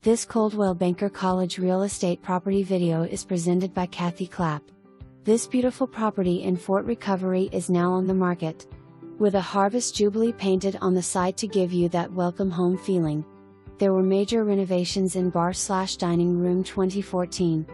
This Coldwell Banker College real estate property video is presented by Kathy.clapp. This beautiful property in Fort Recovery is now on the market, with a Harvest Jubilee painted on the side to give you that welcome home feeling. There were major renovations in bar/dining room 2014,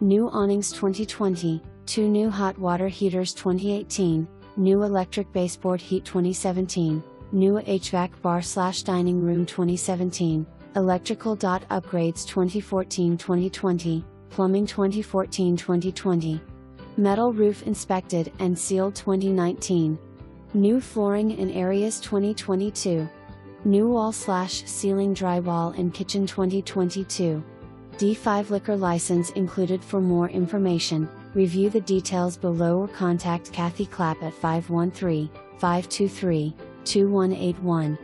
new awnings 2020, 2 new hot water heaters 2018, new electric baseboard heat 2017, new HVAC bar/dining room 2017, electrical upgrades 2014-2020, plumbing 2014-2020, metal roof inspected and sealed 2019, new flooring in areas 2022, new wall/ceiling drywall in kitchen 2022. D5 liquor license included. For more information, review the details below or contact Kathy.clapp at 513-523-2181.